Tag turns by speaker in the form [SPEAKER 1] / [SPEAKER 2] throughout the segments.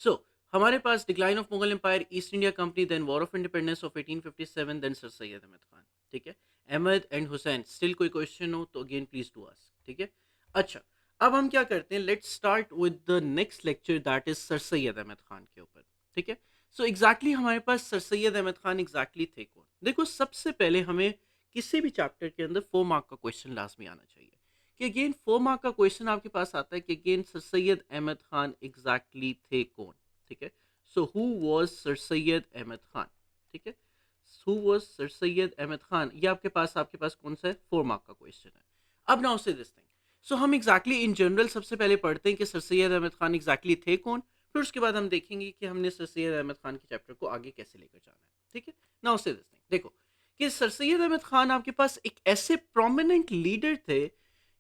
[SPEAKER 1] सो हमारे पास decline of Mughal empire, East India company, then war of independence of 1857, then sir Syed Ahmad Khan. ठीक है, Ahmed and Hussain, still कोई question हो तो अगेन प्लीज टू आस्क। ठीक है, अच्छा, अब हम क्या करते हैं, let's start with the next lecture that is sir Syed Ahmad Khan के ऊपर। ठीक है, सो एग्जैक्टली हमारे पास सर सैयद अहमद खान एग्जैक्टली थे कौन। देखो, सबसे पहले हमें किसी भी चैप्टर के अंदर 4 मार्क का क्वेश्चन लाजमी आना चाहिए कि अगेन 4 मार्क का क्वेश्चन आपके पास आता है कि again sir Syed Ahmad Khan exactly थे कौन। ठीक है, so who was sir Syed Ahmad Khan. ठीक है, who was sir Syed Ahmad Khan, ये आपके पास कौन सा है, 4 मार्क का क्वेश्चन है। अब नाउ से दिस थिंग, सो हम एग्जैक्टली इन जनरल सबसे पहले पढ़ते हैं कि सर सैयद अहमद खान एग्जैक्टली थे कौन, फिर उसके बाद हम देखेंगे कि हमने सर सैयद अहमद खान के चैप्टर को आगे कैसे लेकर जाना है। ठीक है, नाउ से दिस थिंग, देखो कि सर सैयद अहमद खान आपके पास एक ऐसे प्रोमिनेंट लीडर थे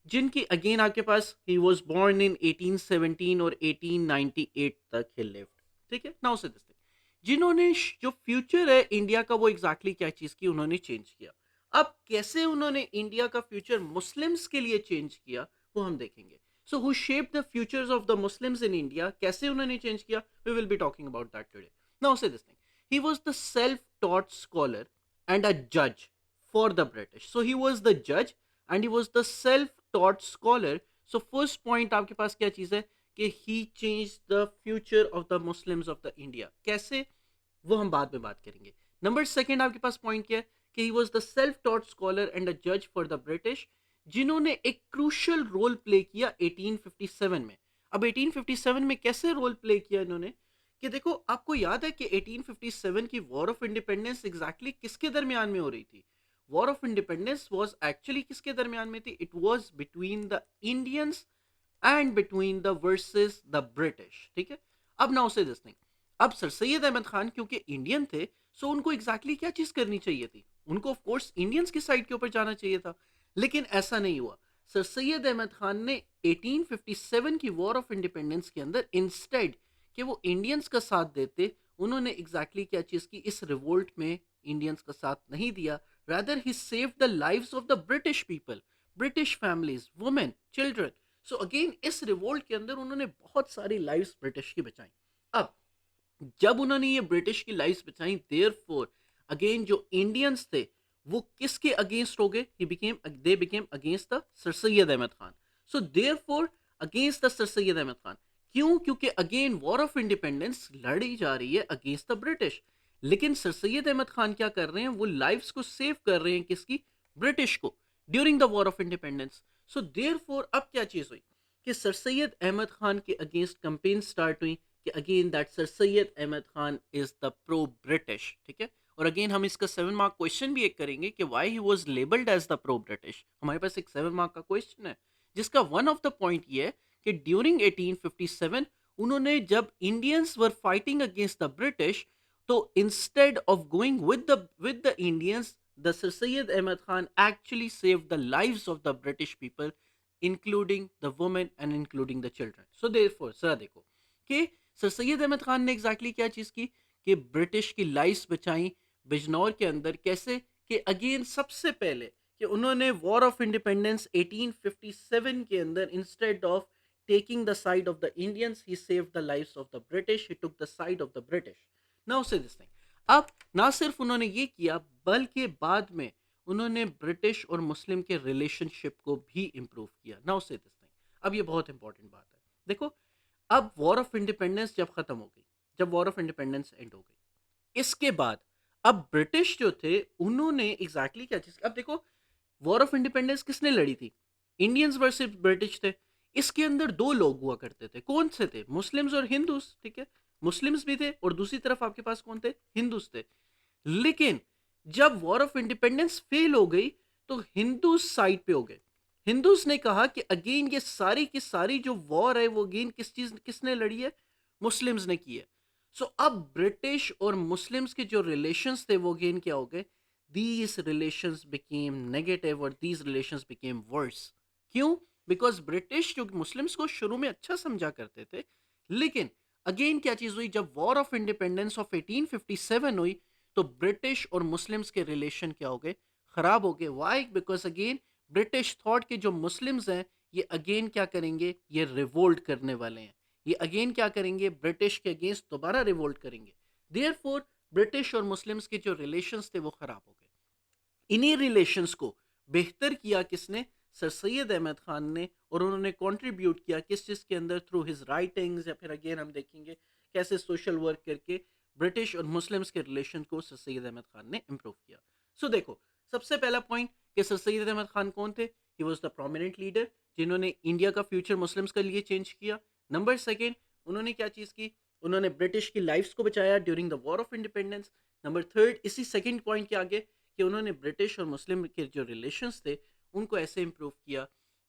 [SPEAKER 1] जिनकी अगेन आपके पास ही वाज बोर्न इन 1817 और 1898 तक ही लिव्ड। ठीक है, नाउ से दिस थिंग, जिन्होंने जो फ्यूचर है इंडिया का वो एग्जैक्टली क्या चीज की उन्होंने चेंज किया। अब कैसे उन्होंने इंडिया का फ्यूचर मुस्लिम्स के लिए चेंज किया वो हम देखेंगे। So who shaped the futures of the Muslims in India, कैसे उन्होंने चेंज किया, we will be talking about that today. Now से this thing, he was the self taught scholar and a judge for the British. So he was the judge and he was the self-taught scholar. So first point आपके पास क्या चीज है कि he changed the future of the Muslims of the India. कैसे, वो हम बाद में बात करेंगे। नंबर सेकंड आपके पास पॉइंट क्या है कि ही was the self taught scholar and अ जज फॉर द ब्रिटिश, जिन्होंने एक क्रूशियल रोल प्ले किया 1857 में। अब 1857 में कैसे रोल प्ले किया इन्होंने, कि देखो आपको याद है कि 1857 की वॉर ऑफ इंडिपेंडेंस एग्जैक्टली किसके दरमियान में हो रही थी। War of independence was actually किसके दरमियान में थी, it was between the Indians and between the versus the British. ठीक है, अब नाउ से दिस थिंग, अब सर सैयद अहमद खान क्योंकि इंडियन थे, सो उनको एग्जैक्टली क्या चीज करनी चाहिए थी, उनको ऑफ कोर्स इंडियंस की साइड के ऊपर जाना चाहिए था। लेकिन ऐसा नहीं हुआ। सर सैयद अहमद खान ने 1857 की वॉर ऑफ इंडिपेंडेंस के अंदर इंस्टेड कि वो इंडियंस का साथ देते, उन्होंने एग्जैक्टली क्या चीज की, इस रिवोल्ट में इंडियंस का साथ नहीं दिया। Rather he save the lives of the British people, British families, women, children. So again इस रिवोल्ट के अंदर उन्होंने बहुत सारी लाइव्स ब्रिटिश की बचाई। अब जब उन्होंने ये ब्रिटिश की लाइव्स बचाई, देयरफॉर अगेन जो इंडियंस थे वो किसके अगेंस्ट हो गए, they became against the sir Syed Ahmad Khan. So therefore against the sir Syed Ahmad Khan, क्यों, क्योंकि अगेन वॉर ऑफ इंडिपेंडेंस लड़ी जा रही है अगेंस्ट द ब्रिटिश। लेकिन सर सैयद अहमद खान क्या कर रहे हैं, वो लाइव्स को सेव कर रहे हैं किसकी, ब्रिटिश को, during the war of independence. So therefore अब क्या चीज हुई कि सर सैयद अहमद खान के अगेंस्ट कंपेन स्टार्ट हुई कि again that sir Syed Ahmad Khan is the pro British. ठीक है, और अगेन हम इसका 7 मार्क क्वेश्चन भी एक करेंगे कि why he was labelled as the pro British. हमारे पास एक 7 मार्क का क्वेश्चन है जिसका वन ऑफ द पॉइंट ये है कि ड्यूरिंग 1857 उन्होंने, जब Indians were fighting against the British, तो instead of going with the Indians, the sir Syed Ahmad Khan actually save the lives of the British people including the women and including the children. So therefore sir देखो कि sir Syed Ahmad Khan ने exactly क्या चीज की कि British की lives बचाई बिजनौर के अंदर। कैसे, कि अगेन सबसे पहले कि उन्होंने वॉर ऑफ इंडिपेंडेंस 1857 के अंदर instead of taking the side of the Indians, he saved the lives of the British, he took the side of the British. Now से दिस थिंग, अब ना सिर्फ उन्होंने ये किया बल्कि बाद में उन्होंने ब्रिटिश और मुस्लिम के रिलेशनशिप को भी इंप्रूव किया। नाउ से दिस थिंग, अब ये बहुत इंपॉर्टेंट बात है। देखो, अब वॉर ऑफ इंडिपेंडेंस जब खत्म हो गई, जब वॉर ऑफ इंडिपेंडेंस एंड हो गई, इसके बाद अब ब्रिटिश जो थे उन्होंने एग्जैक्टली क्या चीज, अब देखो वॉर ऑफ इंडिपेंडेंस किसने लड़ी थी, इंडियंस वर्सेस ब्रिटिश थे। इसके अंदर दो लोग हुआ करते थे, कौन से थे, मुस्लिम्स और हिंदूस। ठीक है, मुस्लिम्स भी थे और दूसरी तरफ आपके पास कौन थे, हिंदूस थे। लेकिन जब वॉर ऑफ इंडिपेंडेंस फेल हो गई तो हिंदू साइड पे हो गए। हिंदूस ने कहा कि अगेन ये सारी की सारी जो वॉर है वो अगेन किसने लड़ी है, मुस्लिम्स ने की है। सो अब ब्रिटिश और मुस्लिम्स के जो रिलेशंस थे वो अगेन क्या हो गए, दीज रिलेशंस बिकेम नेगेटिव और दीज रिलेशंस बिकेम वर्स। क्यों, बिकॉज ब्रिटिश जो मुस्लिम्स को शुरू में अच्छा समझा करते थे, लेकिन अगेन क्या चीज हुई, जब वॉर ऑफ इंडिपेंडेंस ऑफ 1857 हुई तो ब्रिटिश और मुस्लिम्स के रिलेशन क्या हो गए, खराब हो गए। Why, because again British thought के जो मुस्लिम्स हैं ये अगेन क्या करेंगे, ये रिवोल्ट करने वाले हैं, ये अगेन क्या करेंगे, ब्रिटिश के अगेंस्ट दोबारा रिवोल्ट करेंगे। देयरफॉर ब्रिटिश और मुस्लिम्स के जो रिलेशंस थे वो खराब हो गए। इन्हीं रिलेशंस को बेहतर किया किसने, सर सैयद अहमद खान ने। और उन्होंने कंट्रीब्यूट किया किस चीज़ के अंदर, थ्रू हिज राइटिंग्स, या फिर अगेन हम देखेंगे कैसे सोशल वर्क करके ब्रिटिश और मुस्लिम्स के रिलेशन को सर सैयद अहमद खान ने इम्प्रूव किया। सो देखो, सबसे पहला पॉइंट कि सर सैयद अहमद खान कौन थे, ही वॉज द प्रोमिनेंट लीडर जिन्होंने इंडिया का फ्यूचर मुस्लिम्स के लिए चेंज किया। नंबर सेकेंड, उन्होंने क्या चीज़ की, उन्होंने ब्रिटिश की लाइफ्स को बचाया during the war of independence. Number third, इसी सेकेंड पॉइंट के आगे, कि उन्होंने ब्रिटिश और मुस्लिम के जो रिलेशंस थे उनको ऐसे इम्प्रूव किया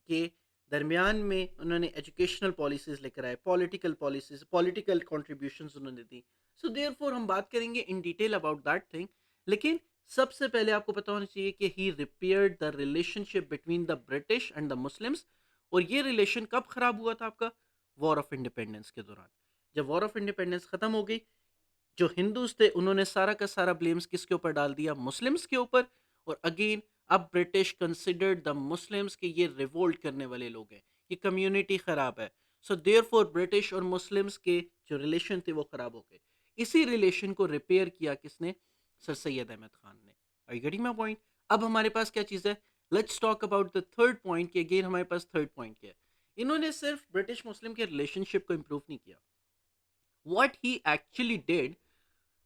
[SPEAKER 1] कि दरमियान में उन्होंने एजुकेशनल पॉलिसीज़ लेकर आए, पॉलिटिकल पॉलिसीज़, पॉलिटिकल कॉन्ट्रीब्यूशंस उन्होंने दी। सो देयरफॉर हम बात करेंगे in detail about that thing. लेकिन सबसे पहले आपको पता होना चाहिए कि he repaired the relationship between the British and the Muslims. और ये रिलेशन कब ख़राब हुआ था आपका, वॉर ऑफ इंडिपेंडेंस के दौरान। जब वॉर ऑफ इंडिपेंडेंस ख़त्म हो गई, जो हिंदूज थे उन्होंने सारा का सारा ब्लेम्स किसके ऊपर डाल दिया, मुस्लिम्स के ऊपर। और अगेन अब ब्रिटिश कंसिडर्ड द मुस्लिम्स के ये रिवोल्ट करने वाले लोग हैं, ये कम्युनिटी खराब है। सो देयरफॉर ब्रिटिश और मुस्लिम्स के जो रिलेशन थे वो खराब हो गए। इसी रिलेशन को रिपेयर किया किसने, सर सैयद अहमद खान ने। Are you getting my point? अब हमारे पास क्या चीज़ है, let's talk about the third point. कि अगेन हमारे पास थर्ड पॉइंट क्या है, इन्होंने सिर्फ ब्रिटिश मुस्लिम के रिलेशनशिप को इंप्रूव नहीं किया, व्हाट ही एक्चुअली डिड,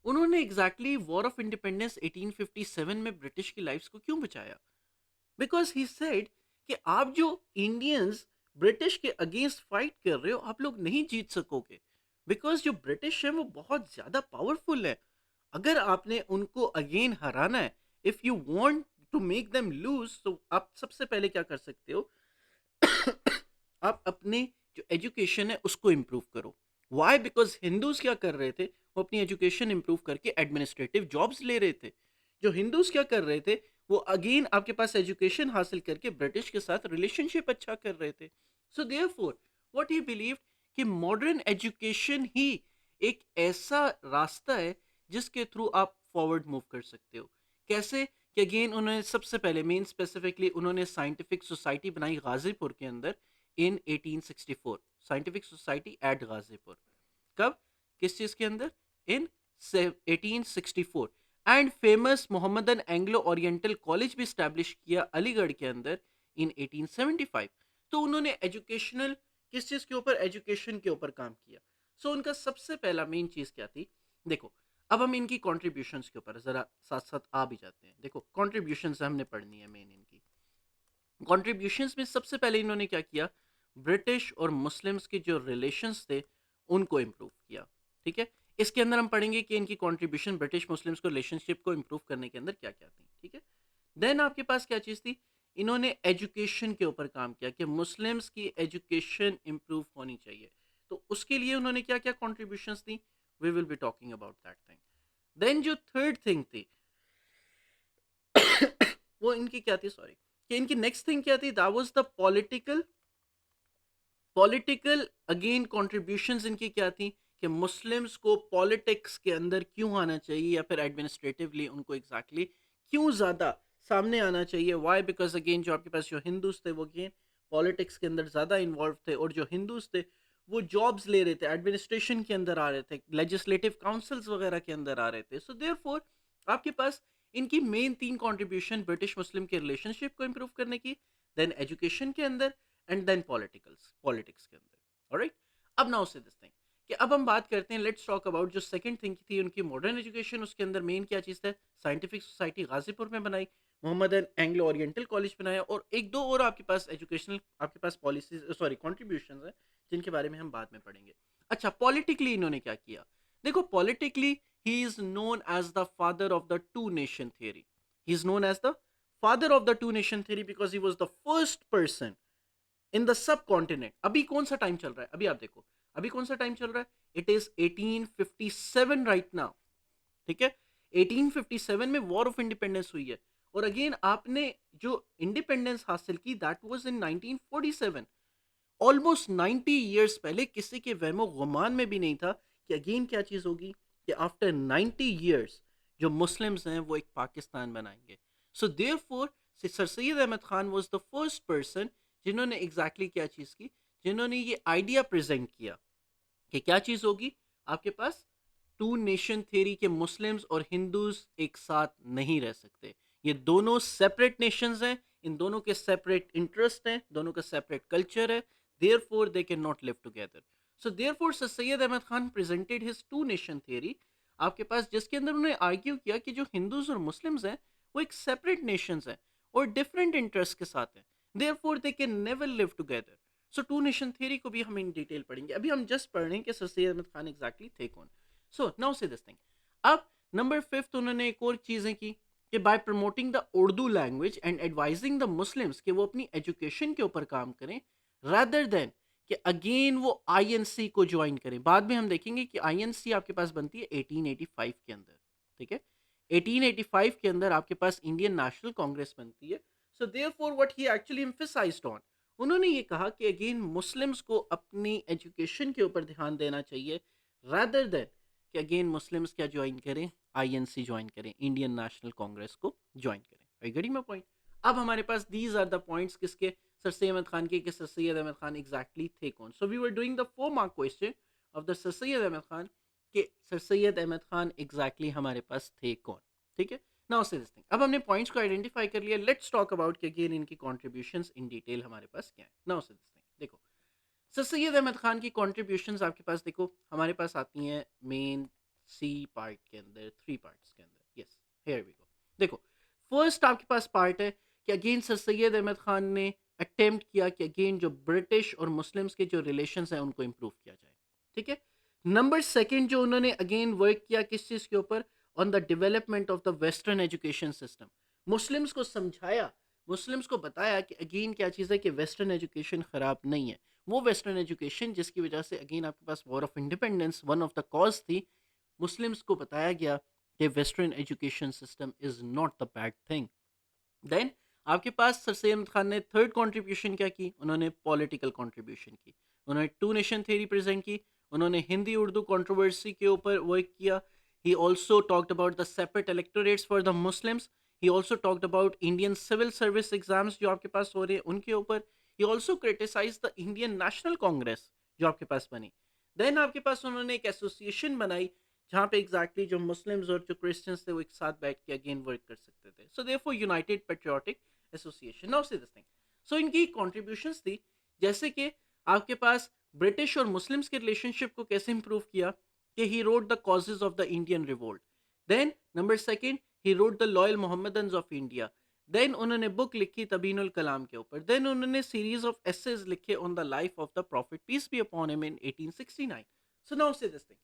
[SPEAKER 1] उन्होंने एग्जैक्टली वॉर ऑफ इंडिपेंडेंस 1857 में ब्रिटिश की लाइफ्स को क्यों बचाया। बिकॉज ही सेड कि आप जो इंडियंस ब्रिटिश के अगेंस्ट फाइट कर रहे हो, आप लोग नहीं जीत सकोगे। बिकॉज जो ब्रिटिश है वो बहुत ज़्यादा पावरफुल है। अगर आपने उनको अगेन हराना है, if you want to make them lose, तो आप सबसे पहले क्या कर सकते हो, आप अपने जो एजुकेशन है उसको इम्प्रूव करो। वाई, बिकॉज हिंदूज क्या कर रहे थे, वो अपनी एजुकेशन इम्प्रूव करके एडमिनिस्ट्रेटिव जॉब्स ले रहे थे। जो हिंदूज क्या कर रहे थे, वो अगेन आपके पास एजुकेशन हासिल करके ब्रिटिश के साथ रिलेशनशिप अच्छा कर रहे थे। So therefore what he believe कि मॉडर्न एजुकेशन ही एक ऐसा रास्ता है जिसके थ्रू आप फॉरवर्ड मूव कर सकते हो। कैसे, कि अगेन उन्होंने सबसे पहले मेन स्पेसिफिकली उन्होंने साइंटिफिक सोसाइटी बनाई गाजीपुर के अंदर इन 1864, साइंटिफिक सोसाइटी एट गाजीपुर। कब, किस चीज़ के अंदर, इन 1864। And famous Mohammedan Anglo oriental college भी स्टैब्लिश किया अलीगढ़ के अंदर इन 1875। तो उन्होंने एजुकेशनल, किस चीज़ के ऊपर, एजुकेशन के ऊपर काम किया। सो उनका सबसे पहला मेन चीज़ क्या थी, देखो अब हम इनकी कॉन्ट्रीब्यूशंस के ऊपर ज़रा साथ साथ आ भी जाते हैं। देखो कॉन्ट्रीब्यूशंस हमने पढ़नी है मेन इनकी। कॉन्ट्रीब्यूशंस में सबसे पहले इन्होंने क्या किया, ब्रिटिश और मुस्लिम्स के जो रिलेशंस थे उनको इम्प्रूव किया। ठीक है, इसके अंदर हम पढ़ेंगे कि इनकी कंट्रीब्यूशन ब्रिटिश मुस्लिम्स को रिलेशनशिप को इम्प्रूव करने के अंदर क्या क्या थी। ठीक है, देन आपके पास क्या चीज़ थी, इन्होंने एजुकेशन के ऊपर काम किया कि मुस्लिम्स की एजुकेशन इम्प्रूव होनी चाहिए। तो उसके लिए उन्होंने क्या क्या कॉन्ट्रीब्यूशंस दी, we will be talking about that thing. Then जो थर्ड थिंग थी वो इनकी क्या थी, सॉरी, कि इनकी नेक्स्ट थिंग क्या थी, that was the political, political again contributions इनकी क्या थी, कि मुस्लिम्स को पॉलिटिक्स के अंदर क्यों आना चाहिए, या फिर एडमिनिस्ट्रेटिवली उनको एग्जैक्टली क्यों ज़्यादा सामने आना चाहिए। वाई, बिकॉज अगेन जो आपके पास जो हिंदूज थे वो अगेन पॉलिटिक्स के अंदर ज़्यादा इन्वॉल्व थे, और जो हिंदूज थे वो जॉब्स ले रहे थे, एडमिनिस्ट्रेशन के अंदर आ रहे थे, लेजिस्लेटिव काउंसिल्स वगैरह के अंदर आ रहे थे। सो देयरफॉर आपके पास इनकी मेन तीन कॉन्ट्रीब्यूशन ब्रिटिश मुस्लिम के रिलेशनशिप को इम्प्रूव करने की, देन एजुकेशन के अंदर, एंड देन पॉलिटिकल्स, पॉलिटिक्स के अंदर। ऑलराइट, अब नाउ से दिस थिंग कि अब हम बात करते हैं, लेट्स टॉक अबाउट जो सेकंड थिंग थी उनकी मॉडर्न एजुकेशन। उसके अंदर मेन क्या चीज़ है, साइंटिफिक सोसाइटी गाजीपुर में बनाई, मोहम्मद एंग्लो ओरिएंटल कॉलेज बनाया, और एक दो और आपके पास एजुकेशनल, आपके पास पॉलिसीज, सॉरी कॉन्ट्रीब्यूशन है जिनके बारे में हम बाद में पढ़ेंगे। अच्छा, पॉलिटिकली इन्होंने क्या किया, देखो politically he is known as the father of the two nation theory. He is known as the father of the two nation theory because he was the first person in the subcontinent. अभी कौन सा time चल रहा है, अभी आप देखो अभी कौन सा टाइम चल रहा है, इट इज 1857 राइट नाउ। ठीक है, 1857 में वॉर ऑफ इंडिपेंडेंस हुई है, और अगेन आपने जो इंडिपेंडेंस हासिल की that was in 1947। Almost 90 years पहले किसी के वहमो गुमान में भी नहीं था कि अगेन क्या चीज़ होगी, कि आफ्टर 90 ईयर्स जो मुस्लिम्स हैं वो एक पाकिस्तान बनाएंगे। So therefore sir Syed Ahmad Khan was the first person जिन्होंने एग्जैक्टली क्या चीज़ की, जिन्होंने ये आइडिया प्रेजेंट किया कि क्या चीज़ होगी आपके पास, टू नेशन थ्योरी के मुस्लिम्स और हिंदूज एक साथ नहीं रह सकते, ये दोनों सेपरेट नेशंस हैं, इन दोनों के सेपरेट इंटरेस्ट हैं, दोनों का सेपरेट कल्चर है, therefore they can not live together. So therefore sir Syed Ahmad Khan presented his two nation theory आपके पास, जिसके अंदर उन्होंने आर्ग्यू किया कि जो हिंदूज और मुस्लिम्स हैं वो एक सेपरेट नेशंस हैं और डिफरेंट इंटरेस्ट के साथ हैं, therefore they can never live together. So two nation theory को भी हम इन डिटेल पढ़ेंगे, अभी हम जस्ट पढ़ रहे हैं कि सर सैयद अहमद खान एग्जैक्टली थे कौन। सो नाउ से दिस थिंग। अब नंबर फिफ्थ उन्होंने एक और चीजें की कि bye promoting the Urdu language and advising the Muslims कि वो अपनी एजुकेशन के ऊपर काम करें, रादर देन कि अगेन वो आईएनसी को ज्वाइन करें। बाद में हम देखेंगे कि आईएनसी आपके पास बनती है 1885 के अंदर, ठीक है, 1885 के अंदर आपके पास इंडियन नेशनल कांग्रेस बनती है। So therefore what he actually emphasised on, उन्होंने ये कहा कि अगेन मुस्लिम्स को अपनी एजुकेशन के ऊपर ध्यान देना चाहिए, रादर देन कि अगेन मुस्लिम्स क्या ज्वाइन करें, आईएनसी ज्वाइन करें, इंडियन नेशनल कांग्रेस को ज्वाइन करें। I getting my point? अब हमारे पास दीज आर द पॉइंट्स किसके, सर सैयद अहमद खान के, कि सर सैयद अहमद खान एग्जैक्टली थे कौन। So we were doing the 4 mark question of the sir Syed Ahmad Khan, कि सर सैयद अहमद खान एग्जैक्टली हमारे पास थे कौन, ठीक है। नाउ से दिस थिंग, अब हमने पॉइंट्स को आइडेंटिफाई कर लिया, लेट्स टॉक अबाउट कि अगेन इनकी कंट्रीब्यूशंस इन डिटेल हमारे पास क्या है। नाउ से दिस थिंग, देखो सर सैयद अहमद खान की कंट्रीब्यूशंस आपके पास देखो हमारे पास आती हैं मेन सी पार्ट के अंदर, 3 पार्ट्स के अंदर, यस हियर वी गो। देखो फर्स्ट आपके पास पार्ट है कि अगेन सर सैयद अहमद खान ने अटेम्प्ट किया कि अगेन जो ब्रिटिश और मुस्लिम्स के जो रिलेशंस हैं उनको इम्प्रूव किया जाए, ठीक है। नंबर सेकंड जो उन्होंने अगेन वर्क किया किस चीज़ के ऊपर, on the development of the western education system, Muslims को समझाया, मुस्लिम्स को बताया कि अगेन क्या चीज़ है कि वेस्टर्न एजुकेशन ख़राब नहीं है, वो वेस्टर्न एजुकेशन जिसकी वजह से अगेन आपके पास war of independence one of the cause थी, मुस्लिम्स को बताया गया कि western education system is not the bad thing. Then आपके पास सर सैयद अहमद खान ने थर्ड कंट्रीब्यूशन क्या की, उन्होंने पॉलिटिकल कंट्रीब्यूशन की, उन्होंने टू नेशन थ्योरी प्रेजेंट की, उन्होंने हिंदी उर्दू कंट्रोवर्सी के ऊपर वर्क किया। He also talked about the separate electorates for the Muslims, he also talked about Indian civil service exams जो आपके पास हो रहे हैं उनके ऊपर, he also criticize the Indian National Congress जो आपके पास बनी। देन आपके पास उन्होंने एक एसोसिएशन बनाई जहाँ पे एग्जैक्टली जो मुस्लिम्स और जो क्रिश्चियंस थे वो एक साथ बैठ के अगेन वर्क कर सकते थे। So therefore united patriotic association, now से दिस थिंग। सो इनकी कॉन्ट्रीब्यूशंस थी जैसे कि आपके पास ब्रिटिश और मुस्लिम्स के रिलेशनशिप को कैसे इंप्रूव किया, कि he wrote the causes of the Indian revolt. Then number second he wrote the loyal Mohammedans of India. Then उन्होंने बुक लिखी तबीनुल कलाम के ऊपर। देन उन्होंने सीरीज ऑफ एसेज लिखे on the life of the prophet peace be upon him in 1869। So now से this thing,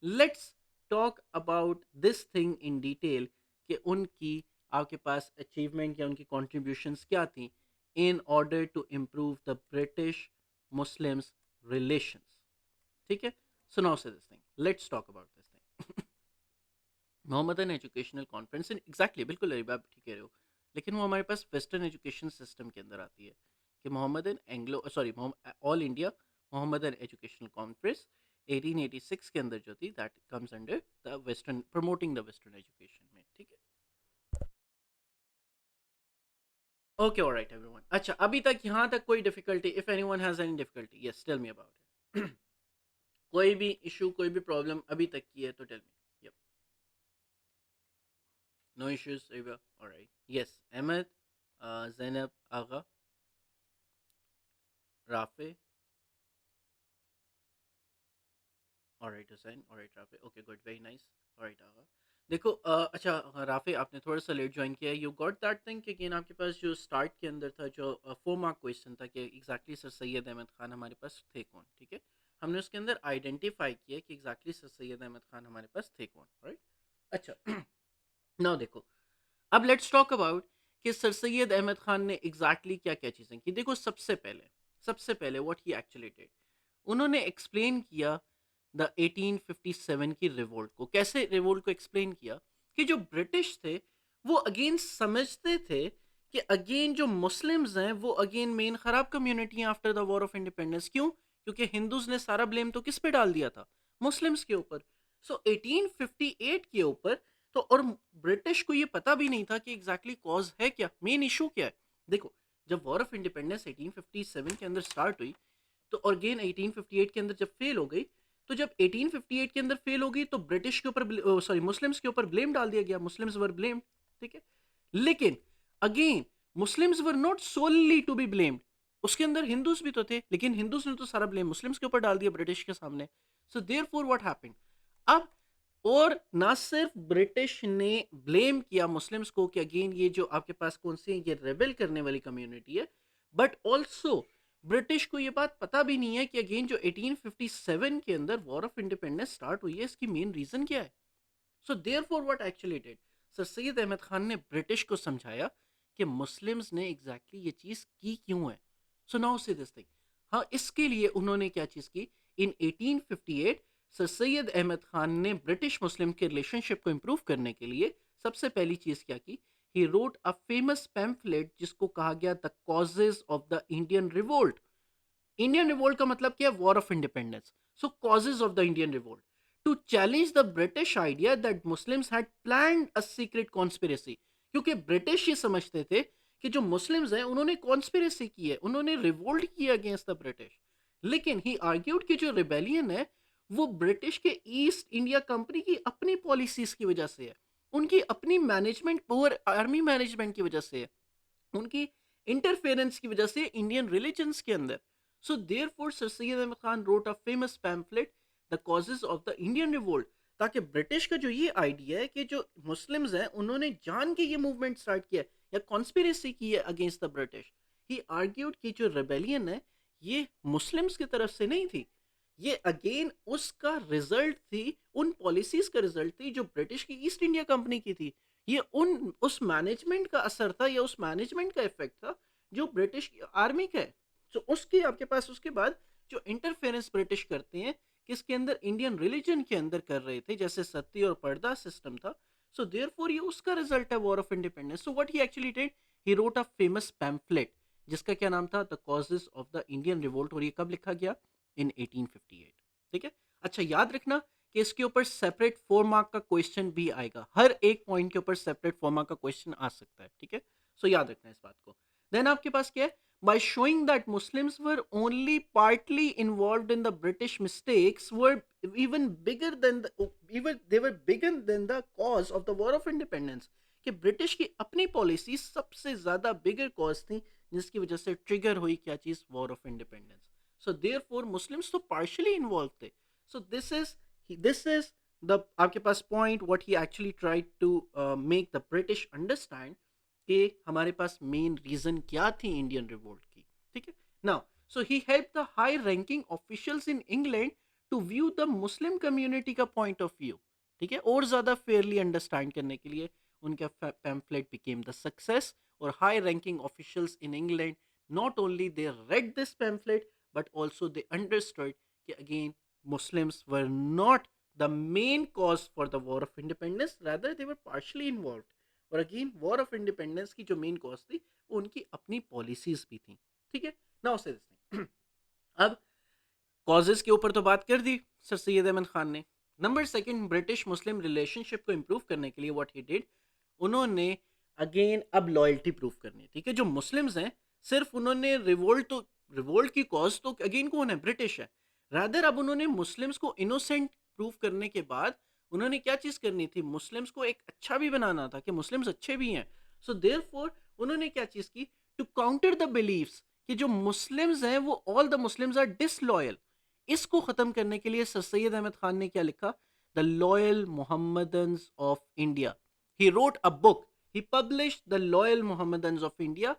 [SPEAKER 1] let's talk about this thing in detail कि उनकी आपके पास अचीवमेंट या उनकी कॉन्ट्रीब्यूशंस क्या थी in order to improve the British Muslims relations, ठीक है। सो नाउ से this thing, let's talk about this thing. Mohammedan Educational Conference, exactly बिल्कुल अरीब आप ठीक कह रहे हो, लेकिन वो हमारे पास वेस्टर्न एजुकेशन सिस्टम के अंदर आती है कि Mohammedan Anglo sorry all India Mohammedan Educational conference 1886 के अंदर जो थी that comes under the western, promoting the western education में, ठीक है। ओके ऑलराइट एवरीवन, अच्छा अभी तक यहाँ तक कोई difficulty, if anyone has any difficulty yes tell me about it. कोई भी इशू कोई भी प्रॉब्लम अभी तक की है तो tell me. Yup, no issues alright, yes Ahmad, Zainab Agha, Rafay, alright Hussain, alright Rafay, okay good very nice, alright Agha. देखो अच्छा राफे आपने थोड़ा सा लेट ज्वाइन किया है, यू गॉट दैट थिंग कि अगेन आपके पास जो स्टार्ट के अंदर था जो 4 मार्क क्वेश्चन था कि एग्जैक्टली सर सैयद अहमद खान हमारे पास थे कौन, ठीक है। हमने उसके अंदर आइडेंटिफाई किया कि एग्जैक्टली सर सैयद अहमद खान हमारे पास थे कौन, राइट। अच्छा नाउ देखो, अब लेट्स टॉक अबाउट कि सर सैयद अहमद खान ने एग्जैक्टली क्या क्या चीज़ें की। देखो सबसे पहले व्हाट ही एक्चुअली डिड, उन्होंने एक्सप्लेन किया द 1857 की रिवोल्ट को। कैसे रिवोल्ट को एक्सप्लेन किया, कि जो ब्रिटिश थे वो अगेन समझते थे कि अगेन जो मुस्लिम्स हैं वो अगेन मेन खराब कम्युनिटी है after the war of independence. क्यों? क्योंकि हिंदूज ने सारा ब्लेम तो किस पे डाल दिया था, मुस्लिम्स के ऊपर। सो 1858 के ऊपर तो, और ब्रिटिश को ये पता भी नहीं था कि एग्जैक्टली कॉज है क्या, मेन इशू क्या है। देखो जब वॉर ऑफ इंडिपेंडेंस 1857 के अंदर स्टार्ट हुई तो, और अगेन 1858 के अंदर जब फेल हो गई, तो जब 1858 के अंदर फेल होगी तो ब्रिटिश के ऊपर, सॉरी, मुस्लिम्स के ऊपर ब्लेम डाल दिया गया, मुस्लिम्स वर ब्लेम्ड, ठीक है। लेकिन again Muslims were not solely to be blamed, उसके अंदर हिंदूज भी तो थे, लेकिन हिंदूज ने तो सारा ब्लेम मुस्लिम्स के ऊपर डाल दिया ब्रिटिश के सामने। सो देयरफॉर व्हाट हैपेंड अब, और ना सिर्फ ब्रिटिश ने ब्लेम किया मुस्लिम्स को कि अगेन ये जो आपके पास कौन सी ये रेबेल करने वाली कम्युनिटी है, बट ऑल्सो ब्रिटिश को ये बात पता भी नहीं है कि अगेन जो 1857 के अंदर वॉर ऑफ इंडिपेंडेंस स्टार्ट हुई है, इसकी मेन रीजन क्या है। So therefore what actually did, sir Syed Ahmad Khan ने ब्रिटिश को समझाया कि मुस्लिम्स ने एग्जैक्टली ये चीज की क्यों है। सो नाउ से दिस थिंग, हाँ, इसके लिए उन्होंने क्या चीज की, इन 1858 सर सैयद अहमद खान ने ब्रिटिश मुस्लिम के रिलेशनशिप को इंप्रूव करने के लिए सबसे पहली चीज क्या की, he wrote a famous pamphlet जिसको कहा गया the causes of the Indian revolt. Indian revolt का मतलब क्या है, war of independence. So causes of the Indian revolt, to challenge the British idea that Muslims had planned a secret conspiracy, क्योंकि British ये समझते थे कि जो मुस्लिम्स हैं उन्होंने कॉन्स्पिरेसी की है, उन्होंने रिवोल्ट किया अगेंस्ट द ब्रिटिश। लेकिन ही आर्ग्यूड कि जो रिबेलियन है वो ब्रिटिश के ईस्ट इंडिया कंपनी की अपनी पॉलिसीज की वजह से है, उनकी अपनी मैनेजमेंट, पुअर आर्मी मैनेजमेंट की वजह से है, उनकी इंटरफेरेंस की वजह से इंडियन रिलीजन्स के अंदर। So therefore sir Syed Ahmad Khan wrote a famous pamphlet the causes of the Indian revolt, ताकि ब्रिटिश का जो ये आइडिया है कि जो मुस्लिम्स हैं उन्होंने जान के ये मूवमेंट स्टार्ट किया या कॉन्स्पिरेसी की है against the British, he argued कि जो रेबेलियन है ये मुस्लिम्स की तरफ से नहीं थी, ये अगेन उसका रिजल्ट थी, उन पॉलिसीज का रिजल्ट थी जो ब्रिटिश की ईस्ट इंडिया कंपनी की थी। ये उन उस मैनेजमेंट का असर था या उस मैनेजमेंट का इफेक्ट था जो ब्रिटिश आर्मी का है। तो उसके आपके पास उसके बाद जो इंटरफेरेंस ब्रिटिश करते हैं किसके अंदर, इंडियन रिलीजन के अंदर कर रहे थे, जैसे सती और पर्दा सिस्टम था। सो देयरफॉर ये उसका रिजल्ट है war of independence. So what he actually did, he wrote a famous pamphlet जिसका क्या नाम था, the causes of the Indian revolt, और ये कब लिखा गया, इन 1858, ठीक है। अच्छा याद रखना कि इसके ऊपर सेपरेट 4 मार्क का क्वेश्चन भी आएगा, हर एक पॉइंट के ऊपर सेपरेट 4 मार्क का क्वेश्चन आ सकता है, ठीक है। सो याद रखना इस बात को। देन आपके पास क्या है, by showing that Muslims were only partly involved in the British mistakes were even bigger than the, even they were bigger than the cause of the War of Independence, कि ब्रिटिश की अपनी policy सबसे ज्यादा बिगर cause थी जिसकी वजह से trigger हुई क्या चीज, war of independence. So therefore Muslims तो पार्शियली इन्वॉल्व थे। सो दिस इज द आपके पास point what he actually tried to make the British understand कि हमारे पास मेन रीजन क्या थी इंडियन रिवोल्ट की, ठीक है। Now so he help the high ranking officials in England to view the Muslim community का पॉइंट ऑफ व्यू, ठीक है, और ज्यादा फेयरली अंडरस्टैंड करने के लिए उनका पैम्फलेट बिकेम द सक्सेस। और high ranking officials in England not only they read this pamphlet but also they understood कि again Muslims were not the main cause for the war of independence, rather they were partially involved। और again war of independence की जो main cause थी वो उनकी अपनी policies भी थी, ठीक है। नाउ से अब कॉजेज के ऊपर तो बात कर दी सर सैयद अहमद खान ने। नंबर सेकंड, ब्रिटिश मुस्लिम रिलेशनशिप को इंप्रूव करने के लिए व्हाट ही डिड, उन्होंने अगेन अब लॉयल्टी प्रूव करनी, ठीक है। जो मुस्लिम्स हैं सिर्फ उन्होंने रिवोल्ट की कॉज तो अगेन कौन है, ब्रिटिश है। रादर अब उन्होंने मुस्लिम्स को इनोसेंट प्रूव करने के बाद उन्होंने क्या चीज करनी थी, मुस्लिम्स को एक अच्छा भी बनाना था कि मुस्लिम्स अच्छे भी हैं। सो देयरफॉर उन्होंने क्या चीज की, टू काउंटर द बिलीव्स कि जो मुस्लिम्स हैं वो all the Muslims are disloyal, इसको खत्म करने के लिए सर सैयद अहमद खान ने क्या लिखा, the loyal Mohammedans of India. He wrote a book, he published the loyal Mohammedans of India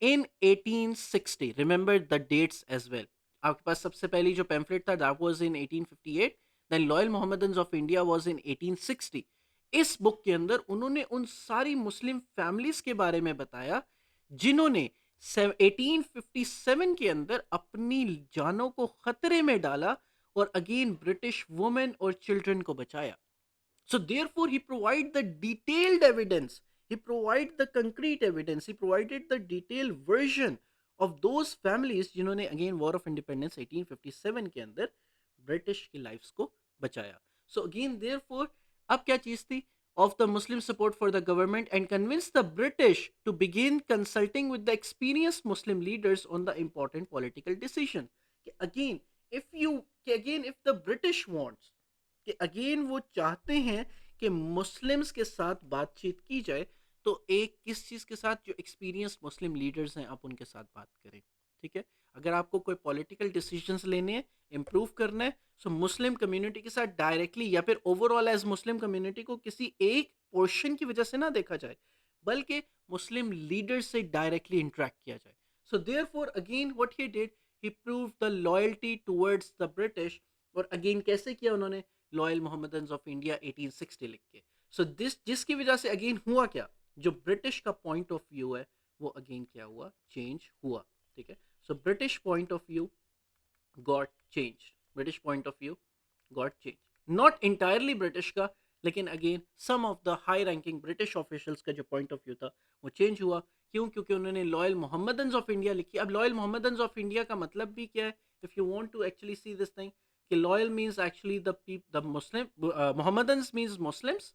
[SPEAKER 1] in 1860। remember the dates as well। आपके पास सबसे पहली जो पैम्फलेट था that was in 1858, then loyal Mohammedans of India was in 1860। इस book के अंदर उन्होंने उन सारी मुस्लिम फैमिलीज के बारे में बताया जिन्होंने 1857 के अंदर अपनी जानों को खतरे में डाला और अगेन ब्रिटिश वुमेन और चिल्ड्रन को बचाया। So therefore, he provided the detailed evidence. He provided the concrete evidence. He provided the detailed version of those families जिन्होंने again War of Independence 1857 के अंदर ब्रिटिश की लाइफ्स को बचाया। So again therefore अब क्या चीज थी, of the Muslim support for the government and convinced the British to begin consulting with the experienced Muslim leaders on the important political decision। कि again if you again if the British wants कि again वो चाहते हैं कि Muslims के साथ बातचीत की जाए, तो एक किस चीज़ के साथ, जो एक्सपीरियंस मुस्लिम लीडर्स हैं आप उनके साथ बात करें। ठीक है, अगर आपको कोई पॉलिटिकल डिसीजंस लेने हैं, इम्प्रूव करना है, सो मुस्लिम कम्युनिटी के साथ डायरेक्टली या फिर ओवरऑल एज मुस्लिम कम्युनिटी को किसी एक पोर्शन की वजह से ना देखा जाए, बल्कि मुस्लिम लीडर्स से डायरेक्टली इंटरेक्ट किया जाए। So therefore again what he did, he prove the loyalty towards the British. और अगेन कैसे किया उन्होंने, लॉयल मोहम्मदन्स ऑफ इंडिया 1860 लिख के। सो दिस जिसकी वजह से अगेन हुआ क्या, जो ब्रिटिश का पॉइंट ऑफ व्यू है वो अगेन क्या हुआ, चेंज हुआ। ठीक है, so British point of view got change, British point of view got change, not entirely British का, लेकिन again some of the high ranking British officials का जो पॉइंट ऑफ व्यू था वो चेंज हुआ। क्यों, क्योंकि उन्होंने लॉयल मोहम्मदन्स ऑफ इंडिया लिखी। अब लॉयल मोहम्मदन्स ऑफ इंडिया का मतलब भी क्या है, if you want to actually see this thing, कि loyal means actually the Muslim, Mohammedans means Muslims,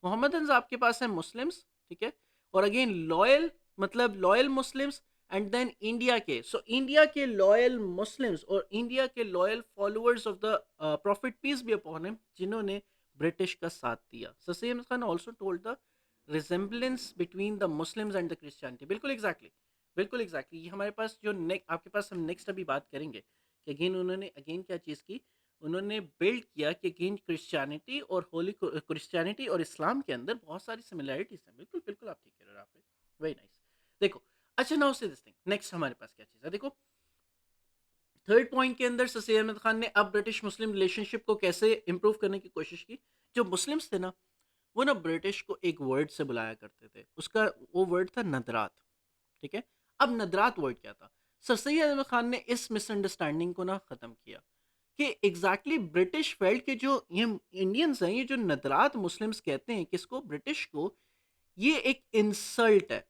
[SPEAKER 1] Mohammedans आपके पास है मुस्लिम्स। ठीक है, और अगेन लॉयल मतलब loyal Muslims, and then India के, सो इंडिया के लॉयल मुस्लिम्स और इंडिया के loyal followers of the prophet peace be upon him, जिन्होंने ब्रिटिश का साथ दिया। Sir Syed Khan also told the resemblance between the Muslims and the Christianity. बिल्कुल exactly, बिल्कुल एग्जैक्टली। ये हमारे पास जो आपके पास हम नेक्स्ट अभी बात करेंगे कि अगेन उन्होंने अगेन क्या चीज़ की, उन्होंने बिल्ड किया कि अगेन क्रिश्चियनिटी और होली क्रिश्चियनिटी और इस्लाम के अंदर बहुत सारी सिमिलैरिटीज हैं। बिल्कुल बिल्कुल आप ठीक कह रहे हो, आप वेरी नाइस। देखो, अच्छा नाउ से दिस थिंग, नेक्स्ट हमारे पास क्या चीज़ है, देखो थर्ड पॉइंट के अंदर सर सैयद अहमद खान ने अब ब्रिटिश मुस्लिम रिलेशनशिप को कैसे इंप्रूव करने की कोशिश की। जो मुस्लिम्स थे ना, वो ना ब्रिटिश को एक वर्ड से बुलाया करते थे, उसका वो वर्ड था नदरात। ठीक है, अब नदरात वर्ड क्या था, सर सैयद अहमद खान ने इस मिसअंडरस्टैंडिंग को ना ख़त्म किया कि एग्जैक्टली ब्रिटिश फेल्ट के जो ये इंडियंस हैं, ये जो नदरात मुस्लिम्स कहते हैं किसको, ब्रिटिश को, ये एक इंसल्ट है।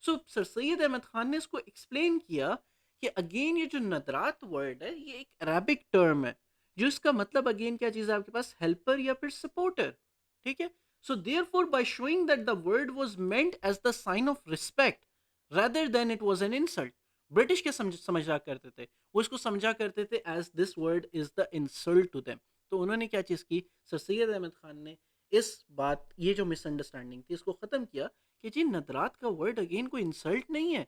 [SPEAKER 1] सो सर सैयद अहमद खान ने इसको एक्सप्लेन किया कि अगेन ये जो नदरात वर्ड है ये एक अरबिक टर्म है, जो इसका मतलब अगेन क्या चीज़ है आपके पास, हेल्पर या फिर सपोर्टर। ठीक है, so therefore by showing that the word was meant as the sign of respect rather than it was an insult, British के समझा करते थे, वो इसको समझा करते थे as this word is the insult to them. तो उन्होंने क्या चीज़ की, सर सैयद अहमद खान ने इस बात, ये जो मिसअंडरस्टैंडिंग थी इसको ख़त्म किया कि जी नदरात का वर्ड अगेन कोई इंसल्ट नहीं है,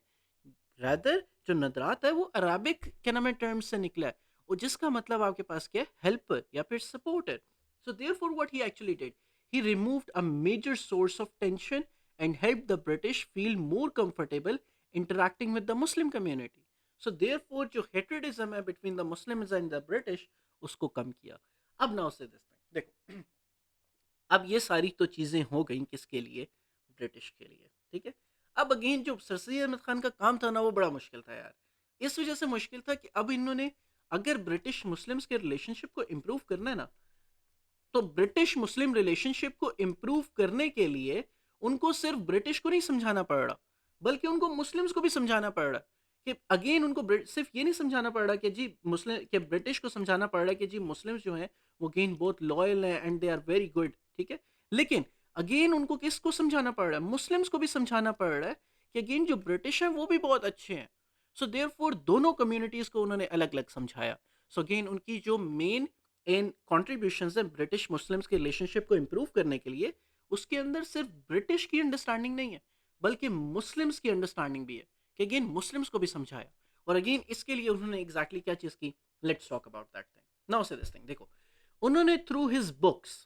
[SPEAKER 1] रादर जो नदरात है वो अराबिक क्या नाम है टर्म्स से निकला है, और जिसका मतलब आपके पास क्या है, हेल्पर या फिर supporter. So therefore what he actually did, he removed a major source of tension and helped the British feel more comfortable interacting with the Muslim community. So therefore जो heterodism है between the Muslims and the British उसको कम किया। अब ना उसे देखो अब ये सारी तो चीज़ें हो गई किसके लिए, ब्रिटिश के लिए। ठीक है, अब अगेन जो सर सैयद अहमद खान का काम था ना वो बड़ा मुश्किल था यार। इस वजह से मुश्किल था कि अब इन्होंने अगर ब्रिटिश मुस्लिम्स के रिलेशनशिप को इम्प्रूव करना है ना, तो ब्रिटिश मुस्लिम रिलेशनशिप को इम्प्रूव करने के लिए उनको सिर्फ ब्रिटिश को नहीं समझाना पड़ रहा, बल्कि उनको मुस्लिम्स को भी समझाना पड़ रहा कि अगेन उनको सिर्फ ये नहीं समझाना पड़ रहा कि जी मुस्लिम के ब्रिटिश को समझाना पड़ रहा है कि जी मुस्लिम्स जो हैं वो अगेन बहुत लॉयल हैं and they are very good. ठीक है, लेकिन अगेन उनको किसको समझाना पड़ रहा है, मुस्लिम्स को भी समझाना पड़ रहा है कि अगेन जो ब्रिटिश हैं वो भी बहुत अच्छे हैं। सो देयरफॉर दोनों कम्युनिटीज़ को उन्होंने अलग अलग समझाया। सो अगेन उनकी जो मेन इन कॉन्ट्रीब्यूशंस है ब्रिटिश मुस्लिम्स के रिलेशनशिप को इम्प्रूव करने के लिए, उसके अंदर सिर्फ ब्रिटिश की अंडरस्टैंडिंग नहीं है बल्कि मुस्लिम्स की अंडरस्टैंडिंग भी है, कि अगेन मुस्लिम्स को भी समझाया। और अगेन इसके लिए उन्होंने एग्जैक्टली क्या चीज़ की, let's talk about that thing now से दिस थिंग। देखो, उन्होंने थ्रू हिज बुक्स,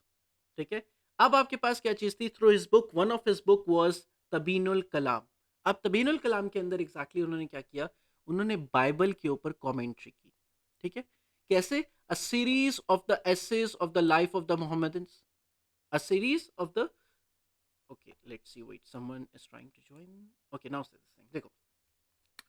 [SPEAKER 1] ठीक है, अब आपके पास क्या चीज़ थी, through his book, one of his book was Tabyin-ul Kalam. अब तबीनुल कलाम के अंदर एग्जैक्टली उन्होंने क्या किया, उन्होंने बाइबल के ऊपर कॉमेंट्री की। ठीक है, कैसे, a series of the essays of the life of the Mohammedans, a series of the, okay let's see, wait someone is trying to join, okay now say this thing। देखो,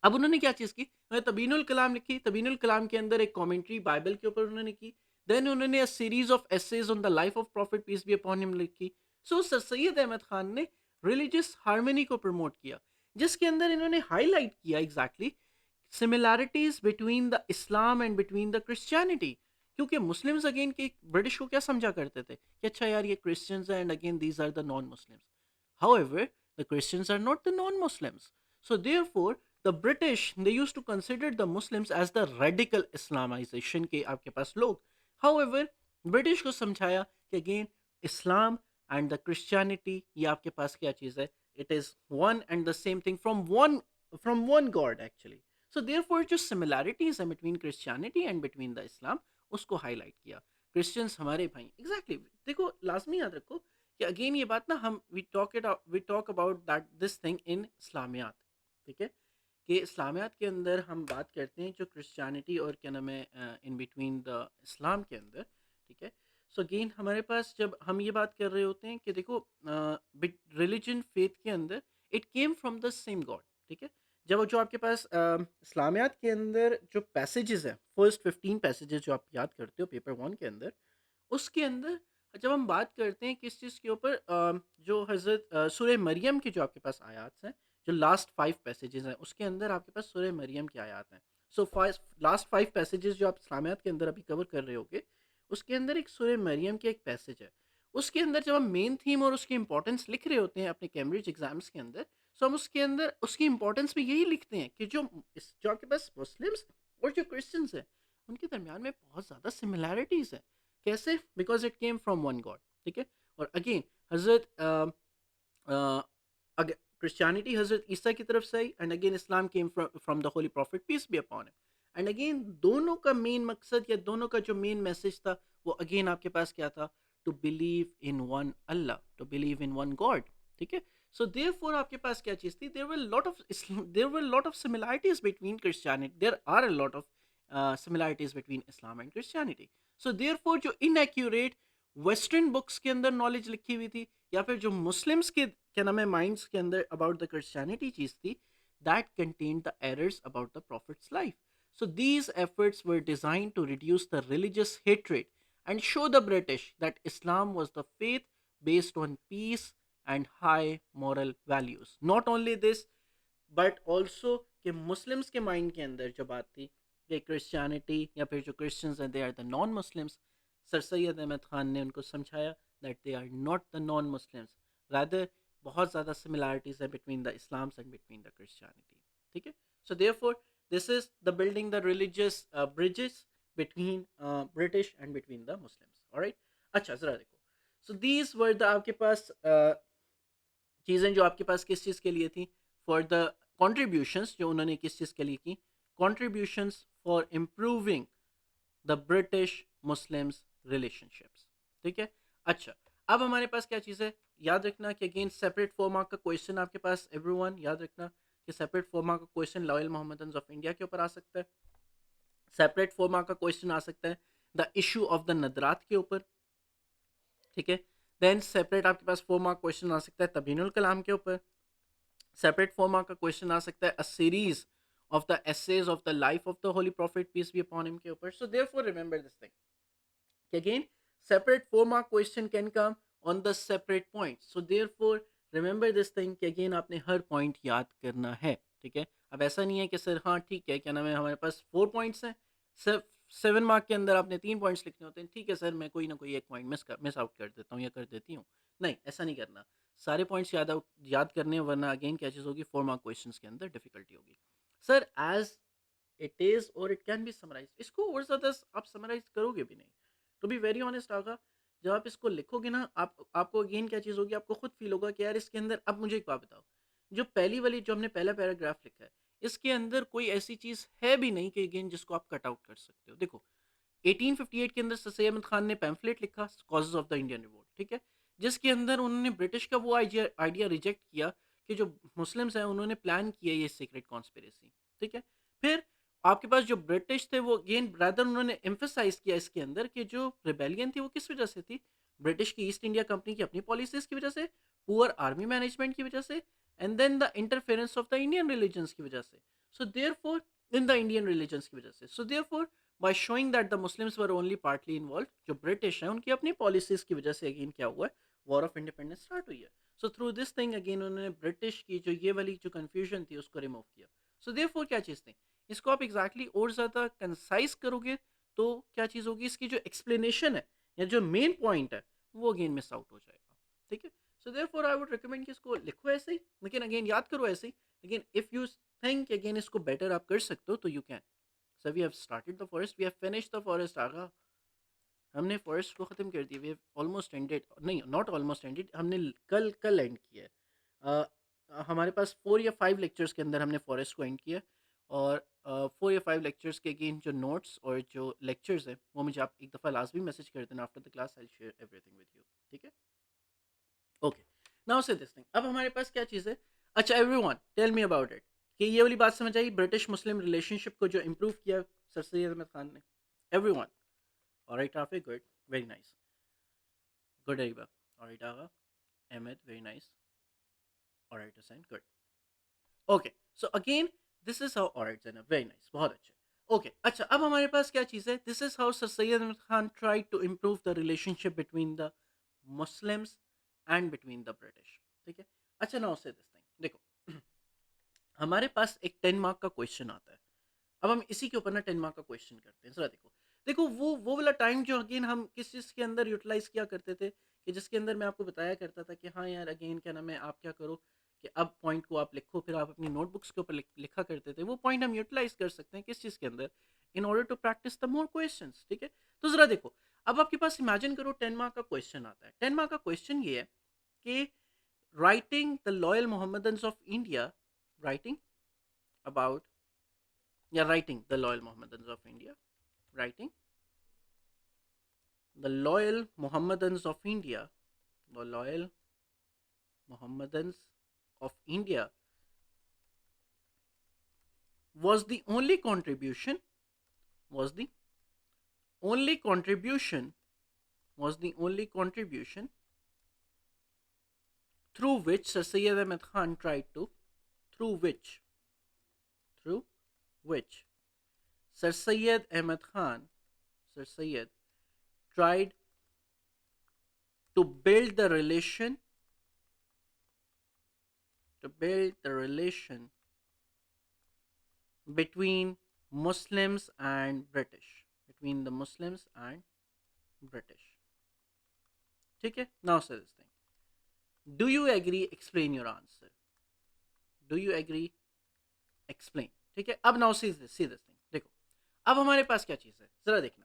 [SPEAKER 1] अब उन्होंने क्या चीज़ की, उन्होंने तबीनुल कलाम लिखी, तबीनुल कलाम के अंदर एक कमेंट्री बाइबल के ऊपर उन्होंने की, देन उन्होंने a series of essays on the life of prophet peace be upon him लिखी। सो सर सैयद अहमद खान ने रिलीजियस हार्मनी को प्रमोट किया, जिसके अंदर इन्होंने हाईलाइट किया exactly similarities between the Islam and between the Christianity. क्योंकि मुस्लिम्स अगेन के ब्रिटिश को क्या समझा करते थे कि अच्छा यार ये क्रिश्चियंस हैं and again these are the non Muslims. However the Christians are not the non Muslims, so therefore the British they use to consider the Muslims as the radical Islamization के आपके पास लोग. हाउएवर ब्रिटिश को समझाया कि अगेन Islam and the Christianity ये आपके पास क्या चीज़ है, it is one and the same thing from one God actually. So therefore जो सिमिलैरिटीज है between Christianity and between the इस्लाम उसको हाईलाइट किया. क्रिश्चियंस हमारे भाई एग्जैक्टली देखो लाजमी याद रखो कि अगेन ये बात ना हम we talk about that this thing in Islamiyat. ठीक है कि इस्लामियात के अंदर हम बात करते हैं जो क्रिश्चियनिटी और क्या नाम है इन बिटवीन द इस्लाम के अंदर. ठीक है. सो अगेन हमारे पास जब हम ये बात कर रहे होते हैं कि देखो रिलीजन फेथ के अंदर it came from the same God. ठीक है. जब जो आपके पास इस्लामियात के अंदर जो पैसेजेस हैं फर्स्ट 15 पैसेजेस जो आप याद करते हो पेपर वन के अंदर उसके अंदर जब हम बात करते हैं किस चीज़ के ऊपर जो हज़रत सूरह मरियम की जो आपके पास आयात हैं जो लास्ट 5 पैसेजेस हैं उसके अंदर आपके पास सूरह मरियम की आयात हैं. सो लास्ट 5 पैसेजेस जो आप इस्लामियात के अंदर अभी कवर कर रहे होगे उसके अंदर एक सूरह मरियम की एक पैसेज है. उसके अंदर जब हम मेन थीम और उसकी इंपॉर्टेंस लिख रहे होते हैं अपने कैम्ब्रिज एग्जाम्स के अंदर सो हम उसके अंदर उसकी इंपॉर्टेंस में यही लिखते हैं कि जो आपके पास मुस्लिम्स और जो क्रिश्चियंस हैं उनके दरमियान में बहुत ज़्यादा सिमिलैरिटीज़ है. कैसे? Because it came from one God. ठीक है. और अगेन हजरत क्रिश्चियनिटी हजरत ईसा की तरफ से आई and again Islam came from the holy prophet peace be upon him. And again दोनों का मेन मकसद या दोनों का जो मेन मैसेज था वो अगेन आपके पास क्या था, to believe in one Allah, to believe in one God. ठीक है. सो देयरफॉर आपके पास क्या चीज़ थी, there were lot of similarities between Christianity, there are a lot of similarities between Islam and Christianity. So therefore जो inaccurate western books के अंदर नॉलेज लिखी हुई थी या फिर जो मुस्लिम्स के क्या नाम है माइंड्स के अंदर अबाउट द क्रिश्चियनिटी चीज़ थी that contained the errors about the profits life. So these efforts were designed to reduce the religious hatred and show the British that Islam was the faith based on peace and high moral values. Not only this, but also कि Muslims के mind के अंदर जो बात थी कि Christianity या फिर जो क्रिश्चियंस हैं they are the non Muslims. Sir Syed Ahmad Khan ने उनको समझाया that they are not the non Muslims, rather बहुत ज़्यादा सिमिलैरिटीज़ है between the Islams and between the Christianity. ठीक है. So therefore this is the building the religious bridges between British and between the Muslims. All right. अच्छा ज़रा देखो. So these were the आपके पास चीज़ें जो आपके पास किस चीज़ के लिए थी, फॉर द कॉन्ट्रीब्यूशंस जो उन्होंने किस चीज़ के लिए की, contributions for improving the British Muslims relationships. ठीक है. अच्छा अब हमारे पास क्या चीज़ है, याद रखना कि अगेन सेपरेट 4 मार्क का क्वेश्चन आपके पास एवरीवन याद रखना कि सेपरेट 4 मार्क का question loyal Mohammedans of India के ऊपर आ सकता है. सेपरेट 4 मार्क का क्वेश्चन आ सकता है द इशू ऑफ द नदरात के ऊपर. ठीक है. देन सेपरेट आपके पास 4 मार्क क्वेश्चन आ सकता है तबीनुल कलाम के ऊपर. सेपरेट 4 मार्क का क्वेश्चन आ सकता है a series of the essays of the life of the holy prophet peace be upon him के ऊपर. So therefore remember this thing again separate 4 mark question can come on the separate points. So therefore remember this thing कि again आपने हर point याद करना है. ठीक है. अब ऐसा नहीं है कि सर हाँ ठीक है क्या नाम है हमारे पास 4 points हैं, सर 7 मार्क के अंदर आपने 3 पॉइंट्स लिखने होते हैं. ठीक है सर मैं कोई ना कोई एक पॉइंट मिस आउट कर देता हूँ या कर देती हूँ. नहीं ऐसा नहीं करना, सारे पॉइंट्स याद करने हैं, वरना अगेन क्या चीज़ होगी 4 मार्क क्वेश्चन के अंदर डिफिकल्टी होगी. सर एज इट इज़ और इट कैन बी समराइज, इसको और ज़्यादा आप समराइज करोगे भी नहीं. टू बी वेरी ऑनेस्ट आगा जब आप इसको लिखोगे ना आपको अगेन क्या चीज़ होगी, आपको खुद फील होगा कि यार इसके अंदर. अब मुझे एक बात बताओ, जो पहली वाली जो हमने पहला पैराग्राफ लिखा है इसके अंदर कोई ऐसी चीज़ है भी नहीं कि अगेन जिसको आप कट आउट कर सकते हो. देखो 1858 के अंदर सर सैयद अहमद खान ने पैम्फलेट लिखा causes of the Indian revolt. ठीक है. जिसके अंदर उन्होंने ब्रिटिश का वो आइडिया रिजेक्ट किया कि जो मुस्लिम्स हैं उन्होंने प्लान किया ये सीक्रेट कॉन्स्पिरेसी. ठीक है. फिर आपके पास जो ब्रिटिश थे वो अगेन रादर उन्होंने एम्फेसाइज किया इसके अंदर कि जो रिबेलियन थी वो किस वजह से थी, ब्रिटिश की ईस्ट इंडिया कंपनी की अपनी पॉलिसीज की वजह से, पुअर आर्मी मैनेजमेंट की वजह से, and then the interference of the Indian religions की वजह से. So therefore in the Indian religions की वजह से. So therefore by showing that the Muslims were only partly involve, जो ब्रिटिश हैं उनकी अपनी पॉलिसीज की वजह से अगेन क्या हुआ है, वॉर ऑफ इंडिपेंडेंस स्टार्ट हुई है. So through this thing again उन्होंने ब्रिटिश की जो ये वाली जो कन्फ्यूजन थी उसको रिमूव किया. सो देयरफॉर क्या चीज़ थी, इसको आप एग्जैक्टली और ज़्यादा कंसाइज करोगे तो क्या चीज़ होगी, इसकी जो एक्सप्लेनेशन है या जो मेन पॉइंट है वो अगेन मिस आउट हो जाएगा. ठीक है. So therefore I would recommend कि इसको लिखो ऐसे ही, लेकिन अगेन याद करो ऐसे ही. लेकिन इफ़ यू थिंक अगेन इसको बेटर आप कर सकते हो तो you can. So we have started the forest, we have finished the forest. Agha हमने फॉरेस्ट को ख़त्म कर दिया. वी हैव ऑलमोस्ट एंडेड, नहीं नॉट ऑलमोस्ट एंडेड, हमने कल कल एंड किया है. हमारे पास 4 या 5 लेक्चर्स के अंदर हमने फॉरेस्ट को एंड किया. और 4 या 5 लेक्चर्स के अगेन जो नोट्स और जो लेक्चर्स हैं वो मुझे आप एक दफ़ा लाजमी मैसेज कर देना. After the class I share everything with you. ठीक है. ओके. नाउ से दिस थिंग, अब हमारे पास क्या चीज़ है. अच्छा everyone tell me about it, कि ये वाली बात समझ आई, ब्रिटिश मुस्लिम रिलेशनशिप को जो इम्प्रूव किया सर सैयद अहमद खान ने. Everyone. Alright Rafi, good, very nice. Good Ariba. Alright Agha. Ahmad, very nice. Alright Hussain, good. Okay. So again this is how, alright Zainab, very nice, बहुत अच्छे. ओके. अच्छा अब हमारे पास क्या चीज़ है. This is how sir Syed Ahmad Khan try to improve the relationship between the Muslims and between the British. ठीक है. अच्छा नाउ से दिस थिंग देखो, हमारे पास एक 10 मार्क का क्वेश्चन आता है. अब हम इसी के ऊपर ना 10 मार्क का क्वेश्चन करते हैं. जरा देखो, देखो वो वाला टाइम जो अगेन हम किस चीज़ के अंदर यूटिलाइज किया करते थे, कि जिसके अंदर मैं आपको बताया करता था कि हाँ यार अगेन क्या नाम है, आप क्या करो कि अब पॉइंट को आप लिखो, फिर आप अपनी नोटबुक्स के ऊपर लिखा करते थे. वो पॉइंट हम यूटिलाइज कर सकते हैं किस चीज़ के अंदर, in order to practice the more question. ठीक है. तो ज़रा देखो, अब आपके पास इमेजिन करो 10 मार्क का क्वेश्चन आता है. 10 मार्क का क्वेश्चन ये है कि writing the loyal Mohammedans of India, writing about, या writing the loyal Mohammedans of India, writing the loyal Mohammedans of India, the loyal Mohammedans of India was the only contribution, was the only contribution, was the only contribution through which Sir Syed Ahmed Khan tried to, through which Sir Syed Ahmed Khan, Sir Syed tried to build the relation, to build the relation between Muslims and British, between the Muslims and British. ठीक है. Now say this thing. Do you agree? Explain your answer. Do you agree? Explain. ठीक है. अब now see this thing. देखो, अब हमारे पास क्या चीज़ है, ज़रा देखना.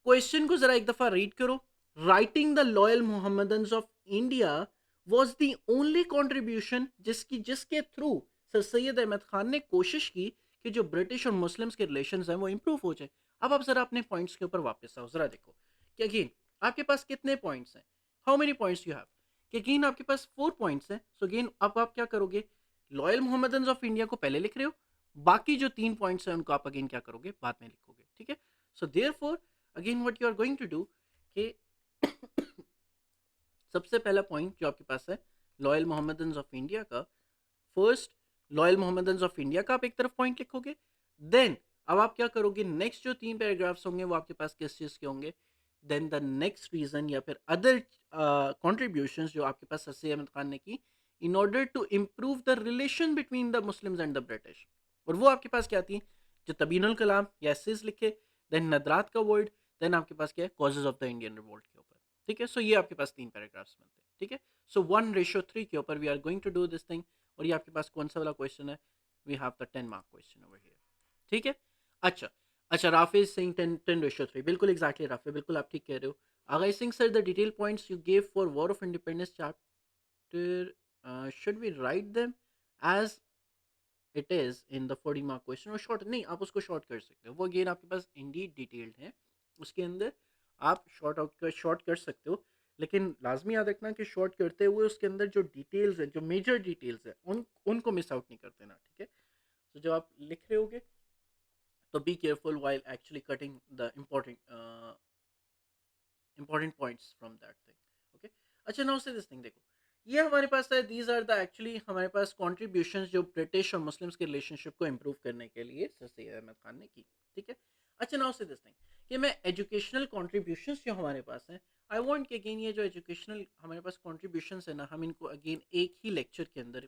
[SPEAKER 1] क्वेश्चन को ज़रा एक दफ़ा रीड करो. Writing the loyal Mohammedans of India was the only contribution जिसके थ्रू सर सैयद अहमद खान ने कोशिश की कि जो ब्रिटिश और मुस्लिम्स के रिलेशन हैं वो इम्प्रूव हो जाए. अब आप ज़रा अपने पॉइंट्स के ऊपर वापस आओ. ज़रा देखो कि अगेन आपके पास कितने पॉइंट्स हैं, how many points you have. कि अगेन आपके पास 4 पॉइंट्स हैं. सो अगेन अब आप क्या करोगे, लॉयल मोहम्मदन्स ऑफ इंडिया को पहले लिख रहे हो, बाकी जो 3 पॉइंट्स हैं उनको आप अगेन क्या करोगे, बाद में लिखोगे. ठीक है. So therefore again what you are going to do कि सबसे पहला पॉइंट जो आपके पास है लॉयल मोहम्मदन्स ऑफ इंडिया का, first loyal Mohammedans of India का आप एक तरफ पॉइंट लिखोगे. देन अब आप क्या करोगे, नेक्स्ट जो 3 पैराग्राफ्स होंगे वो आपके पास किस चीज़ के होंगे. देन द नेक्स्ट रीज़न या फिर अदर कॉन्ट्रीब्यूशंस जो आपके पास सर अहमद खान ने की in order to improve the relation between the Muslims and the British. और वो आपके पास क्या थी, जो तबीनुल कलाम या एसेस लिखे, देन नदरात का वर्ड, देन आपके पास क्या है, causes of the Indian revolt के ऊपर. ठीक है. सो ये आपके पास 3 पैराग्राफ्स बनते हैं. ठीक है. सो 1:3 के ऊपर we are going to do this thing. और ये आपके पास कौन सा वाला क्वेश्चन है, we have the 10 mark question over here. ठीक है. अच्छा अच्छा राफिज सिंह 10:3, बिल्कुल एग्जैक्टली राफिज, बिल्कुल आप ठीक कह रहे हो. आगाई Singh sir, the detail points you gave for war of independence chapter should we write them as it is in the 40 mark question, और शॉर्ट नहीं, आप उसको शॉर्ट कर सकते हो. वो अगेन आपके पास इंडीड डिटेल्ड है, उसके अंदर आप शॉर्ट कर सकते हो. लेकिन लाजमी याद रखना कि शॉर्ट करते हुए उसके अंदर जो डिटेल्स है, जो मेजर डिटेल्स है, उनको मिस आउट नहीं कर देना. ठीक है. तो जब आप लिख रहे होगे तो be careful while actually cutting the important points from that thing. Okay. अच्छा नाउ से दिस थिंग देखो, ये हमारे पास है, दीज आर द एक्चुअली हमारे पास कॉन्ट्रीब्यूशंस जो ब्रिटिश और मुस्लिम्स के रिलेशनशिप को इम्प्रूव करने के लिए सर सैयद अहमद खान ने की. ठीक है. अच्छा नाउ से दिस थिंग कि मैं एजुकेशनल कॉन्ट्रीब्यूशंस जो हमारे पास हैं, आई वांट कि अगेन ये जो एजुकेशनल हमारे पास कॉन्ट्रीब्यूशंस है ना, हम इनको अगेन एक ही लेक्चर के अंदर